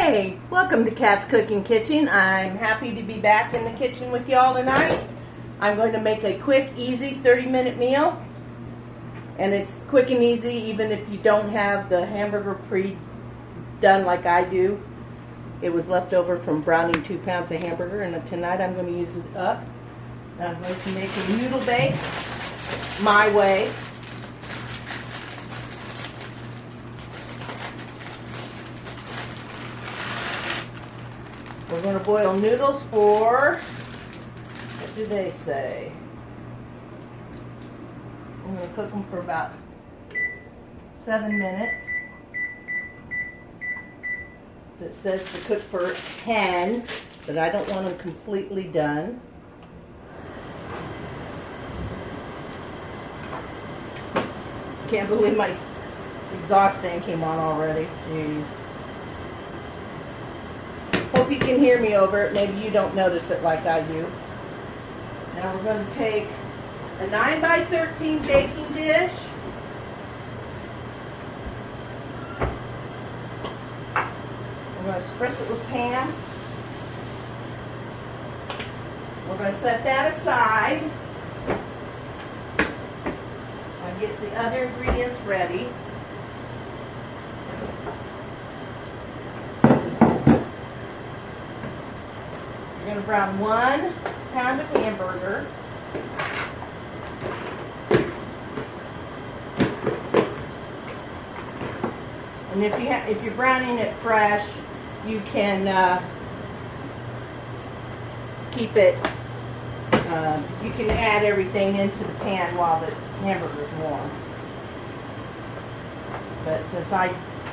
Hey, welcome to Kat's Cooking Kitchen. I'm happy to be back in the kitchen with y'all tonight. I'm going to make a quick, easy 30-minute meal. And it's quick and easy even if you don't have the hamburger pre-done like I do. It was left over from browning 2 pounds of hamburger, and tonight I'm going to use it up. I'm going to make a noodle bake my way. We're going to boil noodles for, what do they say? I'm going to cook them for about 7 minutes. So it says to cook for 10, but I don't want them completely done. Can't believe my exhaust fan came on already. Jeez. Hope you can hear me over it. Maybe you don't notice it like I do. Now we're going to take a 9x13 baking dish. We're going to spritz it with Pam. We're going to set that aside. I'll get the other ingredients ready. We're going to brown 1 pound of hamburger. And if you're browning it fresh, you can keep it. You can add everything into the pan while the hamburger's warm. But since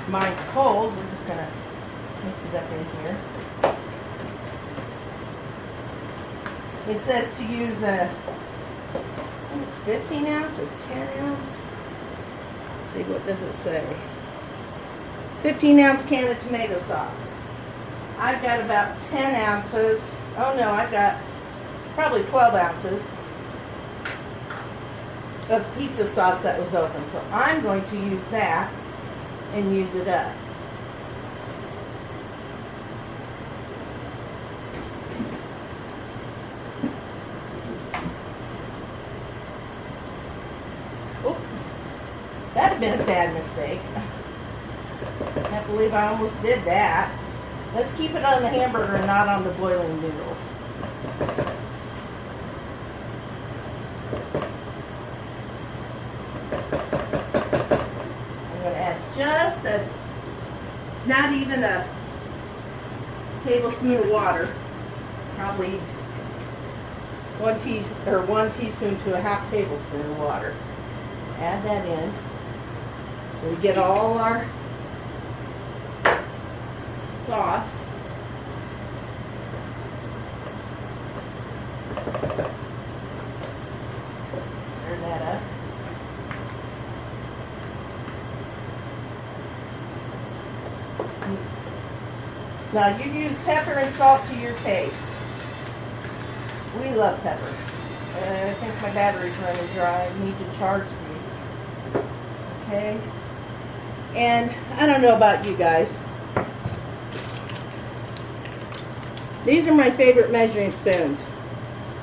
mine's cold, we're just gonna mix it up in here. It says to use I think it's 15 ounce or 10 ounce. Let's see, what does it say? 15 ounce can of tomato sauce. I've got about 10 ounces. Oh no, I've got probably 12 ounces of pizza sauce that was open. So I'm going to use that and use it up. Oops, that had been a bad mistake. Can't believe I almost did that. Let's keep it on the hamburger and not on the boiling noodles. I'm going to add just not even a tablespoon of water. Probably 1 teaspoon to a half tablespoon of water. Add that in. So we get all our sauce. Stir that up. Now you use pepper and salt to your taste. We love pepper. I think my battery's running dry. I need to charge these. Okay. And I don't know about you guys. These are my favorite measuring spoons,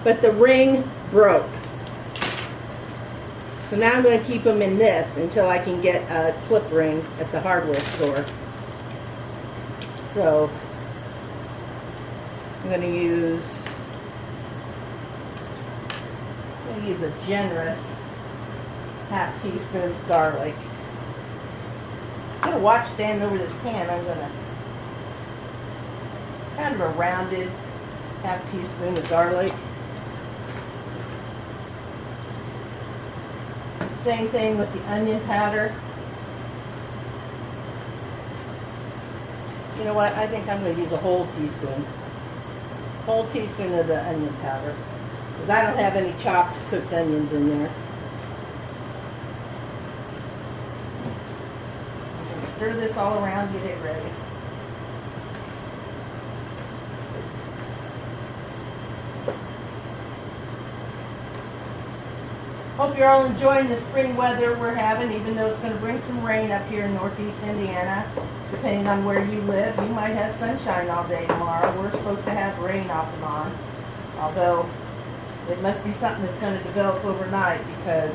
but the ring broke. So now I'm going to keep them in this until I can get a clip ring at the hardware store. So I'm going to use a generous half teaspoon of garlic. I'm going to watch stand over this pan. I'm going to kind of a rounded half teaspoon of garlic. Same thing with the onion powder. You know what? I think I'm going to use a whole teaspoon. Whole teaspoon of the onion powder. Because I don't have any chopped cooked onions in there. I'm going to stir this all around, get it ready. Hope you're all enjoying the spring weather we're having, even though it's going to bring some rain up here in northeast Indiana. Depending on where you live, you might have sunshine all day tomorrow. We're supposed to have rain off and on, although it must be something that's going to develop overnight, because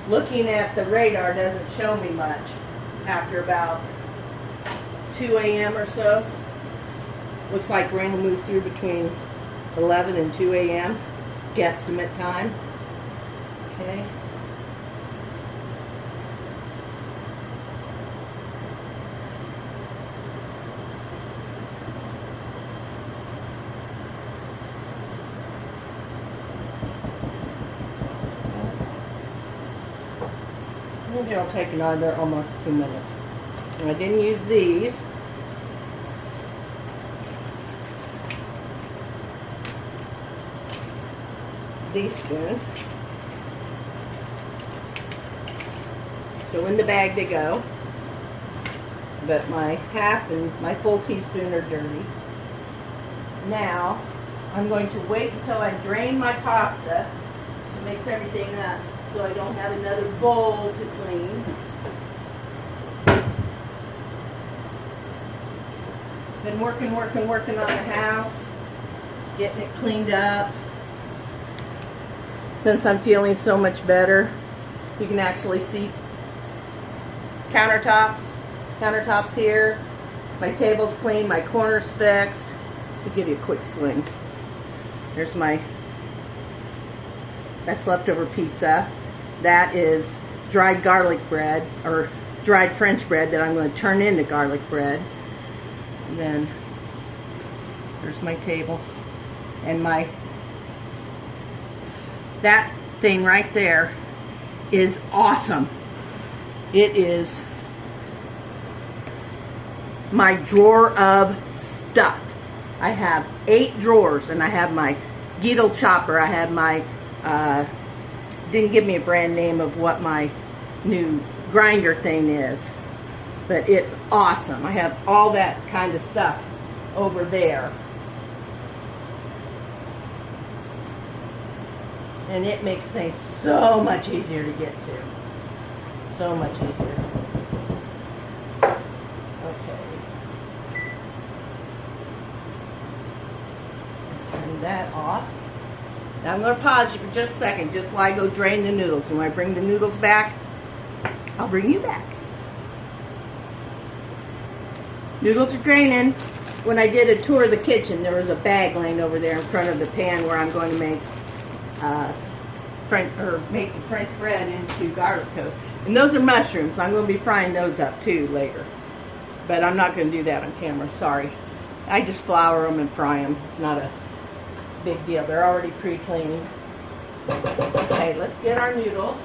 looking at the radar doesn't show me much after about 2 a.m. or so. Looks like rain will move through between 11 and 2 a.m. guesstimate time. Okay. Maybe I'll take another almost 2 minutes. And I didn't use these. These spoons. So in the bag they go. But my half and my full teaspoon are dirty. Now, I'm going to wait until I drain my pasta to mix everything up, so I don't have another bowl to clean. Been working on the house, getting it cleaned up. Since I'm feeling so much better, you can actually see countertops here. My table's clean, my corner's fixed. I'll give you a quick swing. There's that's leftover pizza. That is dried garlic bread, or dried French bread that I'm going to turn into garlic bread. And then there's my table. And that thing right there is awesome. It is my drawer of stuff. I have 8 drawers, and I have my Giedel chopper. I have my, didn't give me a brand name of what my new grinder thing is, but it's awesome. I have all that kind of stuff over there. And it makes things so much easier to get to. So much easier. Okay. Turn that off. Now I'm going to pause you for just a second, just while I go drain the noodles. And when I bring the noodles back, I'll bring you back. Noodles are draining. When I did a tour of the kitchen, there was a bag laying over there in front of the pan where I'm going to make make the French bread into garlic toast. And those are mushrooms. I'm going to be frying those up too later. But I'm not going to do that on camera, sorry. I just flour them and fry them. It's not a big deal. They're already pre-cleaned. Okay, let's get our noodles.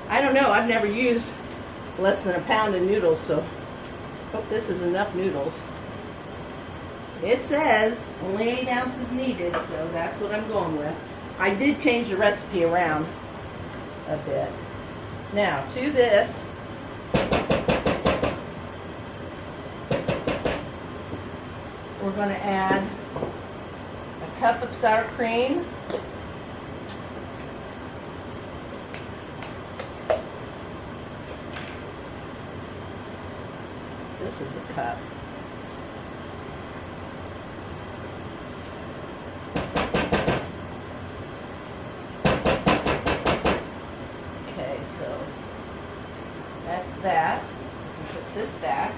I don't know, I've never used less than a pound of noodles, so I hope this is enough noodles. It says only 8 ounces needed, so that's what I'm going with. I did change the recipe around a bit. Now, to this, we're going to add a cup of sour cream. This is a cup. Okay, so that's that. Put this back.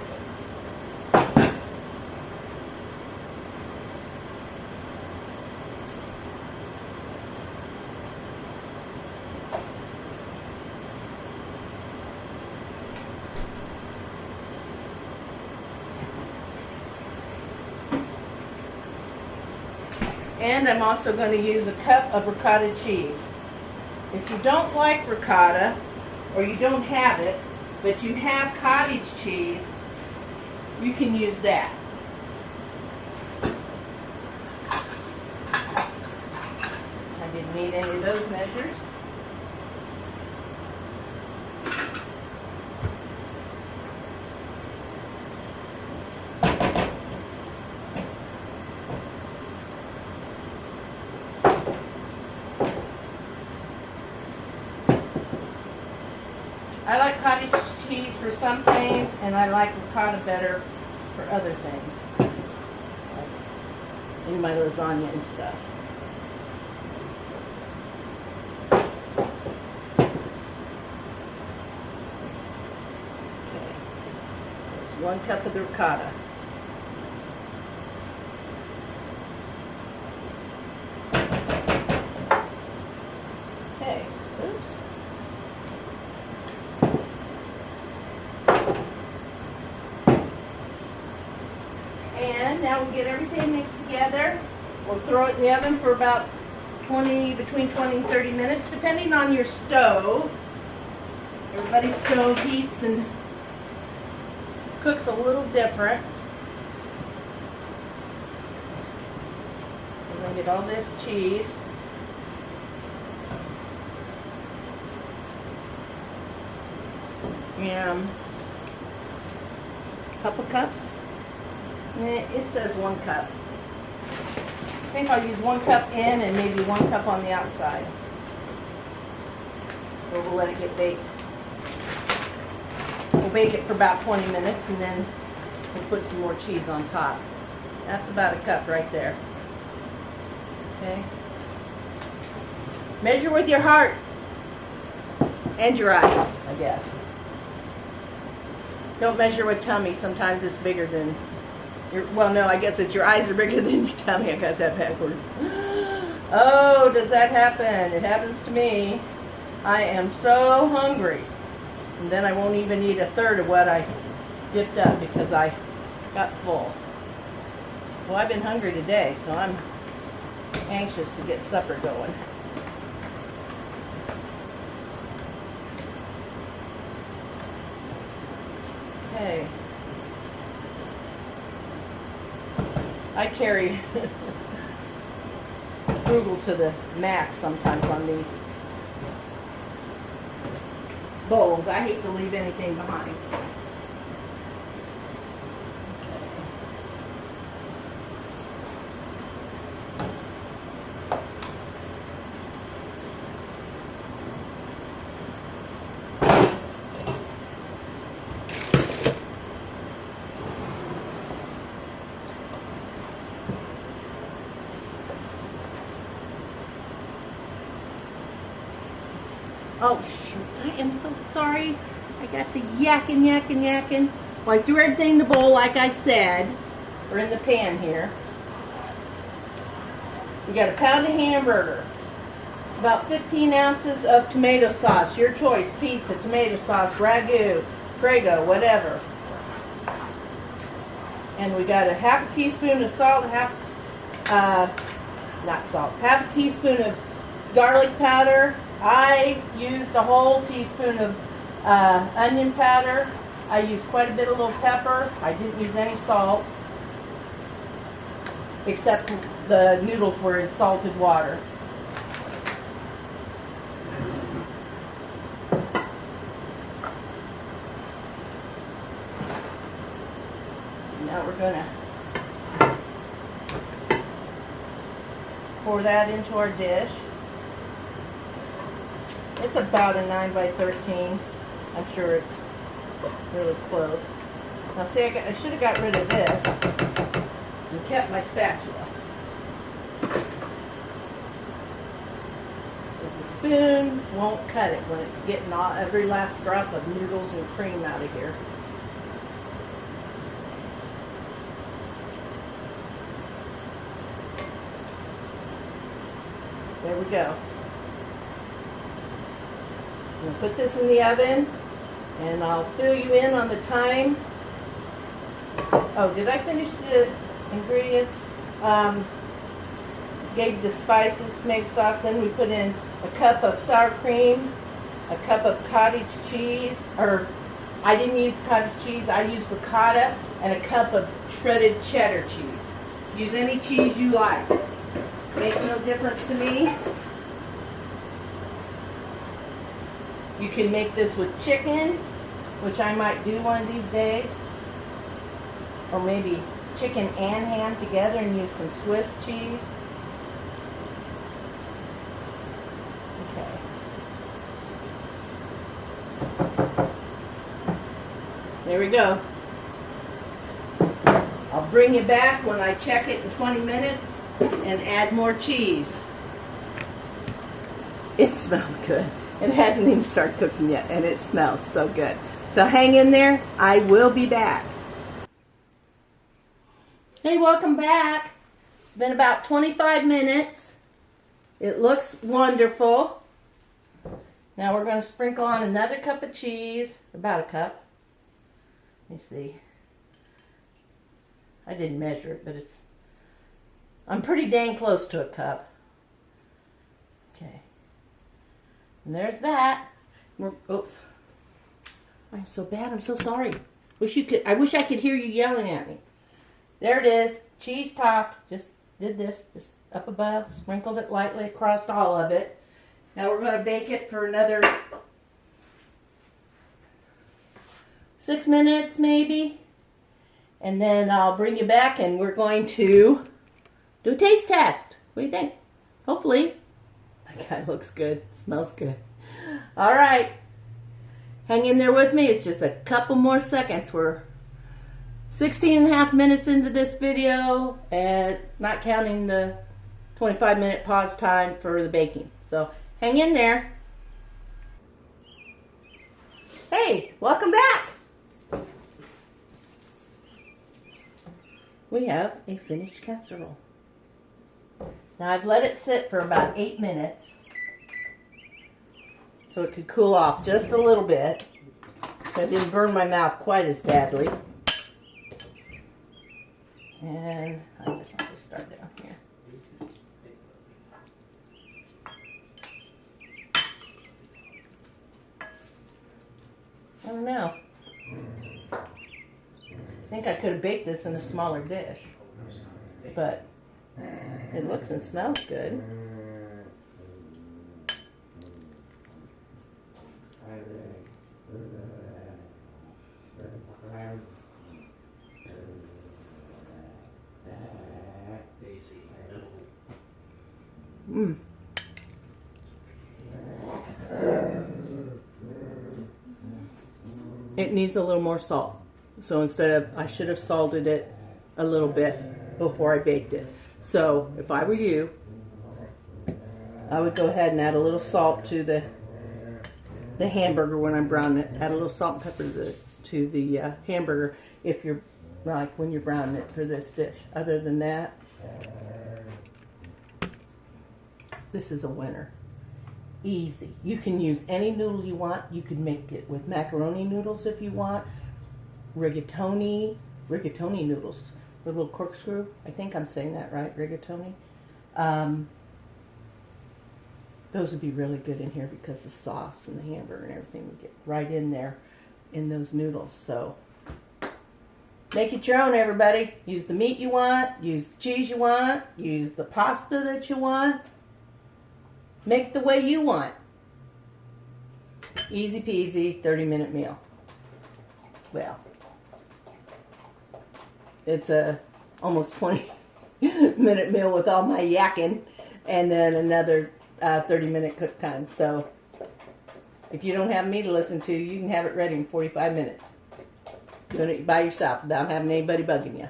And I'm also going to use a cup of ricotta cheese. If you don't like ricotta, or you don't have it, but you have cottage cheese, you can use that. I didn't need any of those measures. I like cottage cheese for some things, and I like ricotta better for other things, like in my lasagna and stuff. Okay, there's 1 cup of the ricotta. Okay, oops. And now we'll get everything mixed together. We'll throw it in the oven for about between 20 and 30 minutes, depending on your stove. Everybody's stove heats and cooks a little different. We're going to get all this cheese. And a couple cups. It says 1 cup. I think I'll use 1 cup in and maybe 1 cup on the outside. Or we'll let it get baked. We'll bake it for about 20 minutes and then we'll put some more cheese on top. That's about 1 cup right there. Okay. Measure with your heart and your eyes, I guess. Don't measure with tummy. Sometimes it's bigger than well, no, I guess it's your eyes are bigger than your tummy. I got that backwards. Oh, does that happen? It happens to me. I am so hungry. And then I won't even eat 1/3 of what I dipped up because I got full. Well, I've been hungry today, so I'm anxious to get supper going. Okay. I carry frugal to the max sometimes on these bowls. I hate to leave anything behind. Oh shoot, I am so sorry. I got the yakking. Well, I threw everything in the bowl like I said, or in the pan here. We got a pound of hamburger, about 15 ounces of tomato sauce, your choice, pizza, tomato sauce, ragu, Prego, whatever. And we got a half a teaspoon of salt, half a teaspoon of garlic powder. I used a whole teaspoon of onion powder. I used quite a bit of little pepper. I didn't use any salt, except the noodles were in salted water. Now we're going to pour that into our dish. It's about a 9 by 13. I'm sure it's really close. Now see, I should have got rid of this and kept my spatula. Because the spoon won't cut it when it's getting every last drop of noodles and cream out of here. There we go. I'm going to put this in the oven, and I'll fill you in on the time. Oh, did I finish the ingredients? Gave the spices, tomato sauce, then we put in a cup of sour cream, a cup of cottage cheese, or I didn't use cottage cheese, I used ricotta, and a cup of shredded cheddar cheese. Use any cheese you like. Makes no difference to me. You can make this with chicken, which I might do one of these days. Or maybe chicken and ham together and use some Swiss cheese. Okay. Here we go. I'll bring you back when I check it in 20 minutes and add more cheese. It smells good. It hasn't even started cooking yet, and it smells so good. So hang in there. I will be back. Hey, welcome back. It's been about 25 minutes. It looks wonderful. Now we're going to sprinkle on another cup of cheese, about a cup. Let me see. I didn't measure it, but I'm pretty dang close to a cup. Okay. And there's that. Oops. I'm so bad. I'm so sorry. I wish I could hear you yelling at me. There it is. Cheese topped. Just did this. Just up above. Sprinkled it lightly across all of it. Now we're going to bake it for another 6 minutes maybe. And then I'll bring you back and we're going to do a taste test. What do you think? Hopefully. My God, it looks good. Smells good. All right. Hang in there with me. It's just a couple more seconds. We're 16.5 minutes into this video, and not counting the 25-minute pause time for the baking. So hang in there. Hey, welcome back. We have a finished casserole. Now I've let it sit for about 8 minutes so it could cool off just a little bit. So it didn't burn my mouth quite as badly. And I'll just start down here. I don't know. I think I could have baked this in a smaller dish, but it looks and smells good. It needs a little more salt. So I should have salted it a little bit before I baked it. So if I were you, I would go ahead and add a little salt to the hamburger when I'm browning it. Add a little salt and pepper to the hamburger if you're when you're browning it for this dish. Other than that, this is a winner. Easy. You can use any noodle you want. You could make it with macaroni noodles if you want. Rigatoni noodles with a little corkscrew. I think I'm saying that right, rigatoni. Those would be really good in here because the sauce and the hamburger and everything would get right in there in those noodles. So make it your own, everybody. Use the meat you want, use the cheese you want, use the pasta that you want. Make it the way you want. Easy peasy, 30-minute meal. Well, it's a almost 20-minute meal with all my yakking, and then another 30-minute cook time. So if you don't have me to listen to, you can have it ready in 45 minutes. Doing it by yourself without having anybody bugging you.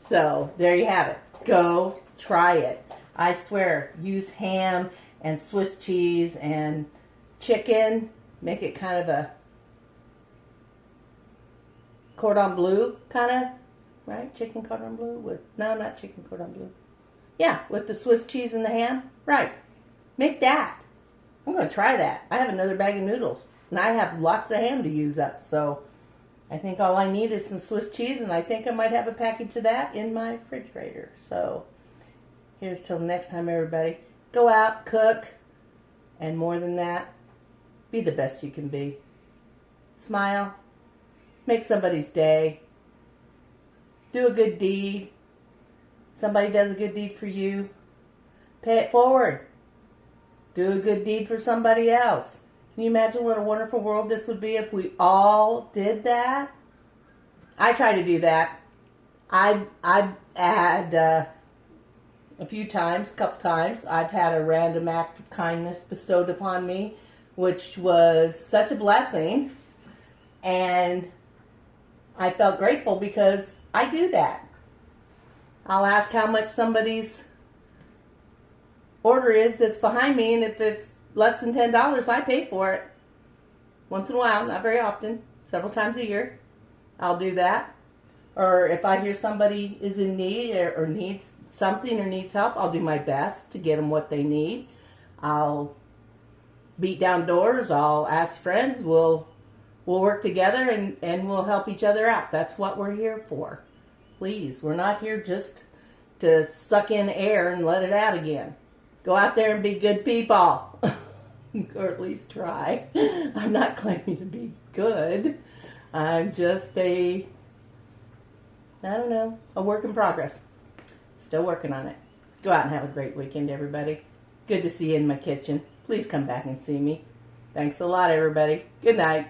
So there you have it. Go try it. I swear, use ham and Swiss cheese and chicken. Make it kind of a cordon bleu kind of, right? Chicken cordon bleu with, no, not chicken cordon bleu. Yeah, with the Swiss cheese and the ham. Right. Make that. I'm going to try that. I have another bag of noodles. And I have lots of ham to use up. So I think all I need is some Swiss cheese. And I think I might have a package of that in my refrigerator. So here's till next time, everybody. Go out, cook. And more than that, be the best you can be. Smile. Make somebody's day. Do a good deed. Somebody does a good deed for you. Pay it forward. Do a good deed for somebody else. Can you imagine what a wonderful world this would be if we all did that? I try to do that. I've had a few times, a couple times, I've had a random act of kindness bestowed upon me, which was such a blessing. And I felt grateful because I do that. I'll ask how much somebody's order is that's behind me, and if it's less than $10, I pay for it. Once in a while, not very often, several times a year, I'll do that. Or if I hear somebody is in need or needs something or needs help, I'll do my best to get them what they need. I'll beat down doors. I'll ask friends. We'll work together and we'll help each other out. That's what we're here for. Please, we're not here just to suck in air and let it out again. Go out there and be good people. Or at least try. I'm not claiming to be good. I'm just a work in progress. Still working on it. Go out and have a great weekend, everybody. Good to see you in my kitchen. Please come back and see me. Thanks a lot, everybody. Good night.